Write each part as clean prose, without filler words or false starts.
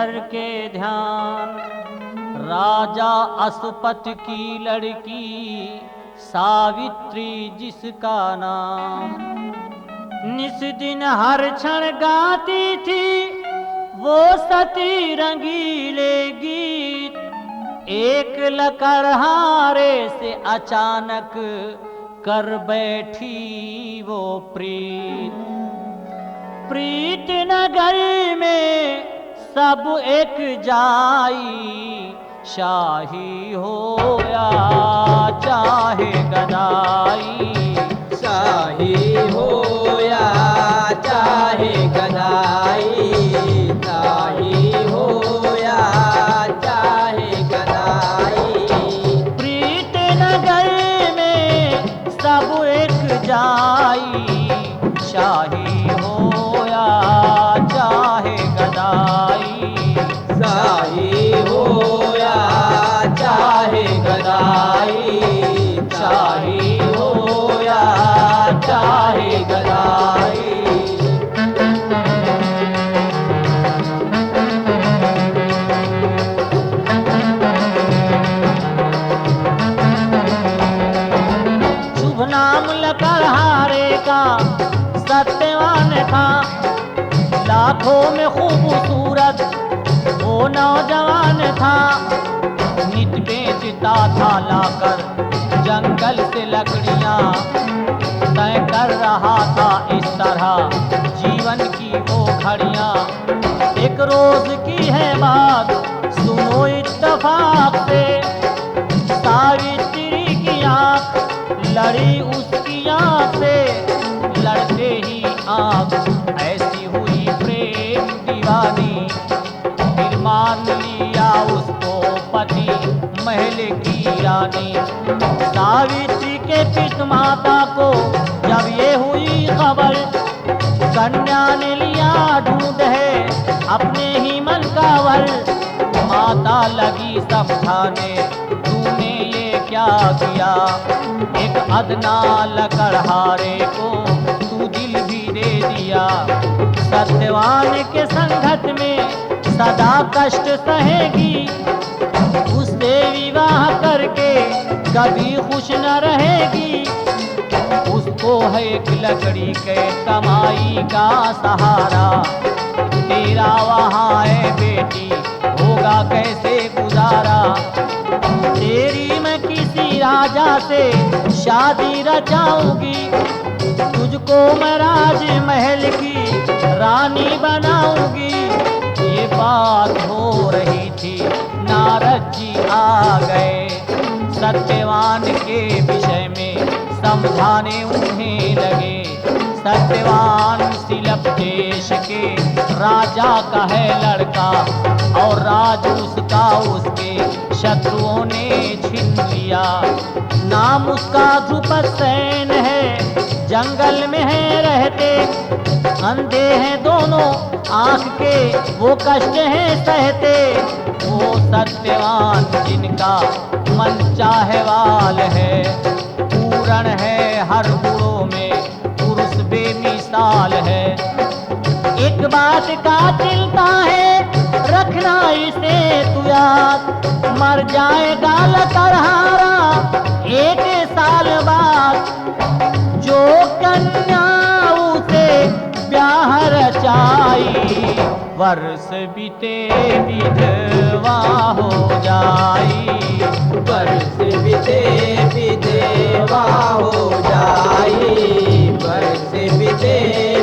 करके ध्यान, राजा असुपत की लड़की सावित्री जिसका नाम, निस दिन हर क्षण गाती थी वो सती रंगीले गीत। एक लकड़हारे से अचानक कर बैठी वो प्रीत। प्रीत नगर में सब एक जाई, शाही हो या चाहे गदाई, शाही हो या चाहे गदाई, शाही हो या चाहे गदाई। प्रीत नगर में सब एक जाई, शाही हो या चाहे गदाई, शाही हो या चाहे गदाई, शाही हो या चाहे गदाई। शुभ नाम लकड़हारे का सत्यवान था, लाखों में खूबसूरत वो नौजवान था। नित बेचता था लाकर जंगल से लकड़ियां, तय कर रहा था इस तरह जीवन की वो घड़ियां। एक रोज की है बात सुनो इत्तेफाक से, सावित्री की आंख लड़ी उसकी आंख से। लड़ते ही आंख ऐसी हुई प्रेम दीवानी, फिर मान लिया उसको पति महल की रानी। सावित्री के पिता माता को जब ये हुई खबर, कन्या ने लिया ढूंढ है अपने ही मन का वर। माता लगी समझाने तूने ये क्या किया, एक अदना लकड़हारे को तू दिल भी दे दिया। सत्यवान के संगत में सदा कष्ट सहेगी, उससे विवाह करके कभी खुश न रहेगी। उसको है एक लकड़ी के कमाई का सहारा, तेरा वहाँ है बेटी होगा कैसे गुजारा। तेरी मैं किसी राजा से शादी रचाऊंगी, तुझको मैं राजमहल की रानी बनाऊंगी। ये बात हो रही थी नारद जी आ गए, सत्यवान के विषय में समझाने उन्हें लगे। सत्यवान सिलप देश के राजा का है लड़का, और राज उसका उसके शत्रुओं ने छीन लिया। नाम उसका ध्रुपद सेन है, जंगल में है रहते। अंधे हैं दोनों आंख के वो कष्ट हैं सहते। वो सत्यवान जिनका मन चाहे वाल है, पूर्ण है हर गुणों में पुरुष बेमिसाल है। एक बात का चिंता है रखना इसे तू याद, मर जाएगा लकड़हारा एक साल बाद। जो कन्या उसे ब्याह रचाई, वर्ष बीते विधवा हो जाई, वर्ष बीते विधवा हो जाई, वर्ष बीते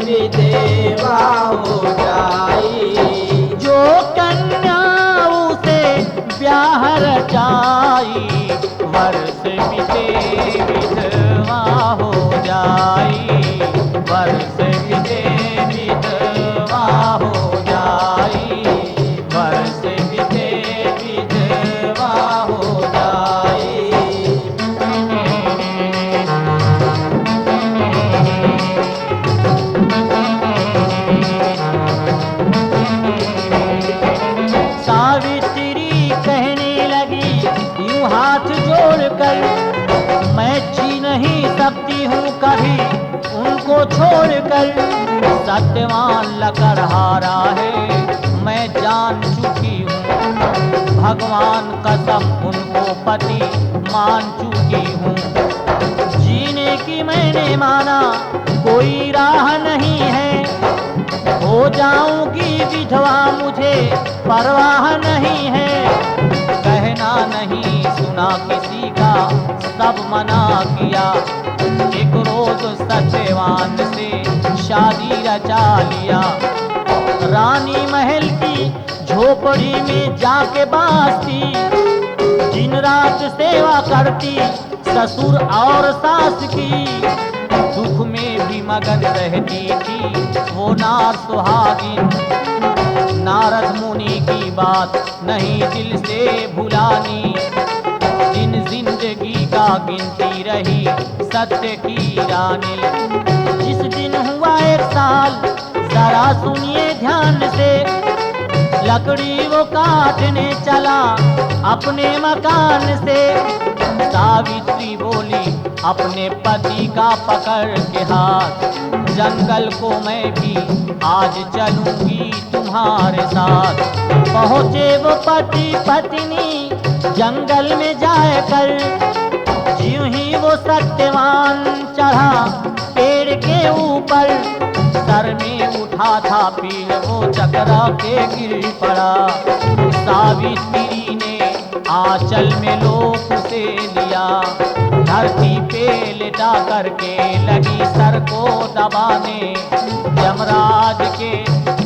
विधवा हो जाई। जो कन्या उसे ब्याह रचाई, वर्ष बीते विधवा हो जाई, वर्ष बीते विधवा हो जाई, वर्ष बीते विधवा हो जाई। सावित्री कहने लगी यूं हाथ जोड़कर, मैं जी नहीं सकती हूँ कभी उनको छोड़कर। सत्यवान लकड़हारा है मैं जान चुकी हूँ। भगवान कसम उनको पति मान चुकी हूँ। जीने की मैंने माना कोई राह नहीं है, हो जाऊंगी विधवा मुझे परवाह नहीं है। कहना नहीं सुना किसी का, सब मना किया। एक रोज सत्यवान से शादी रचा लिया। रानी महल की झोपड़ी में जाके बासी, दिन रात सेवा करती ससुर और सास की। दुख में भी मगन रहती थी वो नार सुहागिन। नारद मुनि की बात नहीं दिल से भुलानी, दिन जिंदगी का गिनती रही सत्य की रानी। जिस दिन हुआ 1 साल जरा सुनिए ध्यान से, लकड़ी वो काटने चला अपने मकान से। सावित्री बोली अपने पति का पकड़ के हाथ, जंगल को मैं भी आज चलूंगी तुम्हारे साथ। पहुँचे वो पति पत्नी जंगल में जाए कर, ज्यों ही वो सत्यवान चढ़ा पेड़ के ऊपर। सर में उठा था पील वो चकरा के गिर पड़ा। सावित्री ने आंचल में लोक से लिया, धरती पे लेटा करके लगी सर को दबाने। यमराज के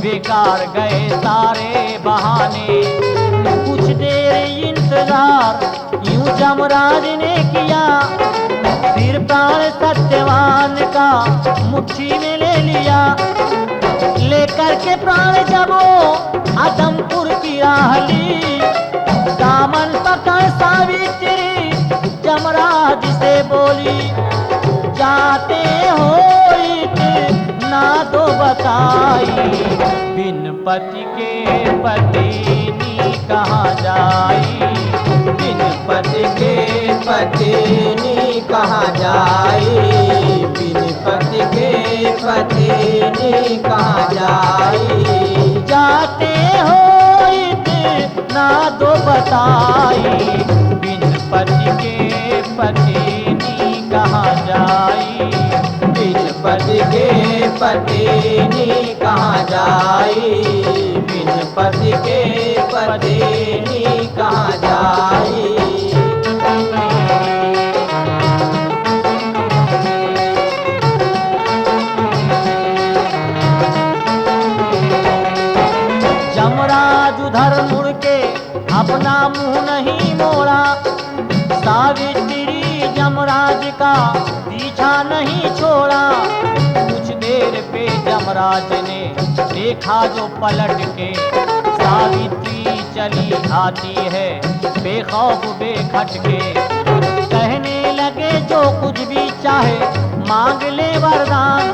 बेकार गए सारे बहाने। कुछ देर इंतजार यूं यमराज ने किया, फिर प्राण सत्यवान का मुट्ठी में ले लिया। लेकर के प्राण जब वो आदमपुर की राह ली, दामन पकड़ सावित्री यमराज से बोली, जाते हो ना तो बताई, बिन पति के पत्नी कहाँ जाई। बिन पति के पत्नी कहाँ जाई। बिन पति के पत्नी कहाँ जाई। जाते हो ना दो बताई, बिन पति के पत्नी कहाँ जाई। बिन पति के पत्नी कहाँ जाई। बिन पति के पत्नी कहाँ जाई। यमराज उधर मुड़ के अपना मुंह नहीं मोड़ा। सावित्री यमराज का पीछा नहीं छोड़ा। कुछ देर पे यमराज ने देखा जो पलट के, सावित्री चली आती है बेखौफ बेखटके। कहने लगे जो कुछ भी चाहे मांग ले वरदान,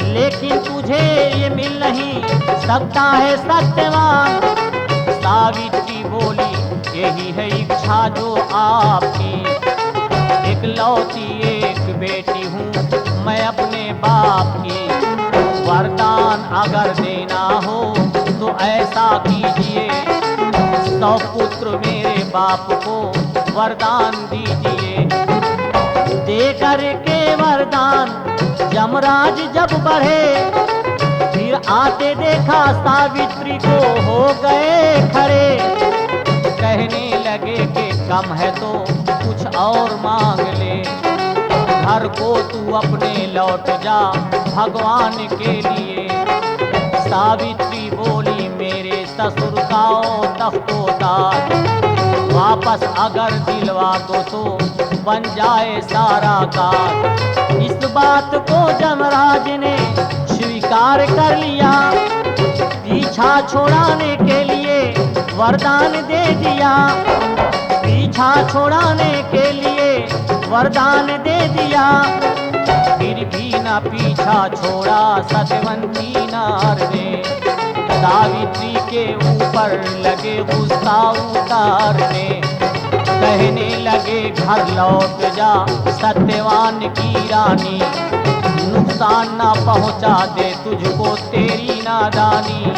लेकिन तुझे ये मिल नहीं सकता है सत्यवान। सावित्री बोली यही है इच्छा जो आपकी, इकलौती एक बेटी हूँ मैं अपने बाप की। वरदान अगर देना हो तो ऐसा कीजिए, 100 पुत्र मेरे बाप को वरदान दीजिए। दे करके वरदान यमराज जब बढ़े, फिर आते देखा सावित्री को हो गए खड़े। कहने लगे कि कम है तो कुछ और मांग ले, घर को तू अपने लौट जा भगवान के लिए। सावित्री बोली मेरे ससुर का तख्तो ताज, वापस अगर दिलवा दो तो बन जाए सारा काज। इस बात को यमराज ने स्वीकार कर लिया, पीछा छोड़ाने के लिए वरदान दे दिया। पीछा छोड़ाने के लिए वरदान दे दिया, फिर भी न पीछा छोड़ा सत्यवंती नार ने। सावित्री के ऊपर लगे गुस्सा उतारने, कहने लगे घर लौट जा सत्यवान की रानी, नुकसान ना पहुंचा दे तुझको तेरी नादानी।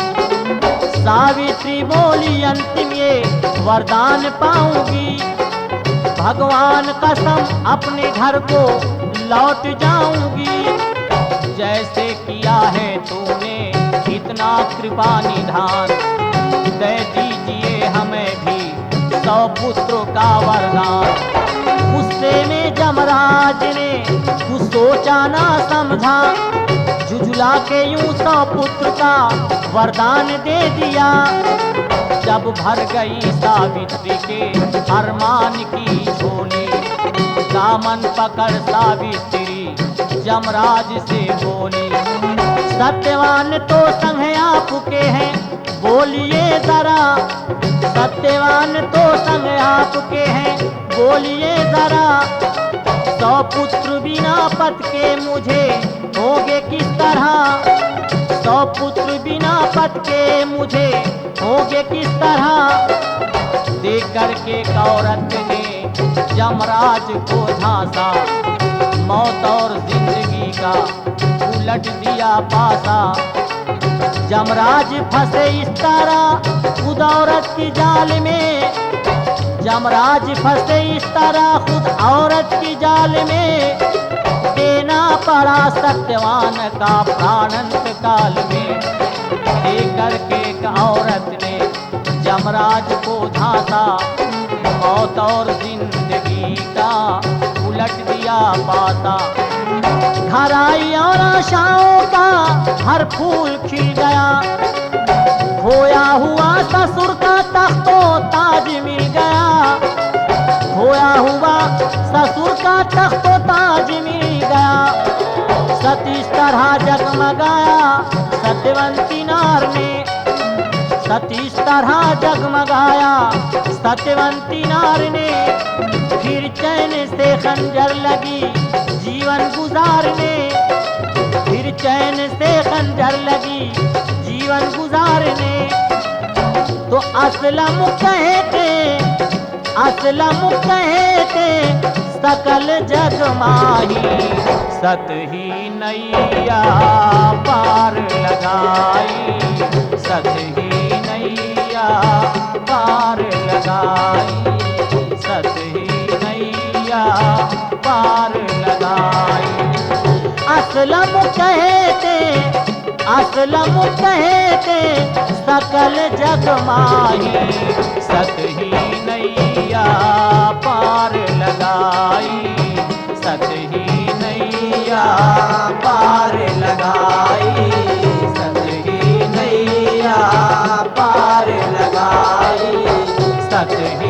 सावित्री बोली अंतिम ये वरदान पाऊंगी, भगवान कसम अपने घर को लौट जाऊंगी। जैसे किया है तूने इतना कृपा निधान, दे दीजिए हमें भी 100 पुत्रों का वरदान। गुस्से में जमराज ने कुछ सोचा ना समझा, झुझुला के यूं 100 पुत्र का वरदान दे दिया। जब भर गई सावित्री के अरमान की झोली, दामन पकड़ सावित्री जमराज से बोली, सत्यवान तो संग आपके हैं, बोलिए जरा। सत्यवान तो संग आपके हैं, बोलिए जरा। 100 पुत्र बिना पत के मुझे होगे किस तरह, 100 पुत्र बिना पत के मुझे होगे किस तरह। देख करके औरत ने जमराज को झांसा, मौत और जिंदगी का उलट दिया पासा। जमराज फंसे इस तरह खुद औरत की जाल में, जमराज फंसे इस तरह खुद औरत की जाल में। देना पड़ा सत्यवान का प्राण अंत काल में। देख करके एक औरत ने जमराज को झांसा, मौत और जिंदगी का उलट दिया पासा। घर आई और आशाओं का हर फूल खिल गया, खोया हुआ ससुर का तख्तो ताज मिल गया, खोया हुआ ससुर का तख्तो ताज मिल गया। सतीश तरह जगमगाया सत्यवंती नार ने, सतीश तरह जगमगाया सत्यवंती नार ने। फिर चैन से खंजर लगी जीवन गुजारने, फिर चैन से खंजर लगी जीवन गुजारने। तो असलम कहते, असलम कहते सकल जग माही, सत ही नैया पार लगाई, सत ही नैया पार लगाई, सत ही नैया पार लगाई। असलम कहते, असलम कहते सकल जग माही, सत ही नैया पार लगाई, सत ही नैया पार लगाई, सत ही नैया पार लगाई, सत ही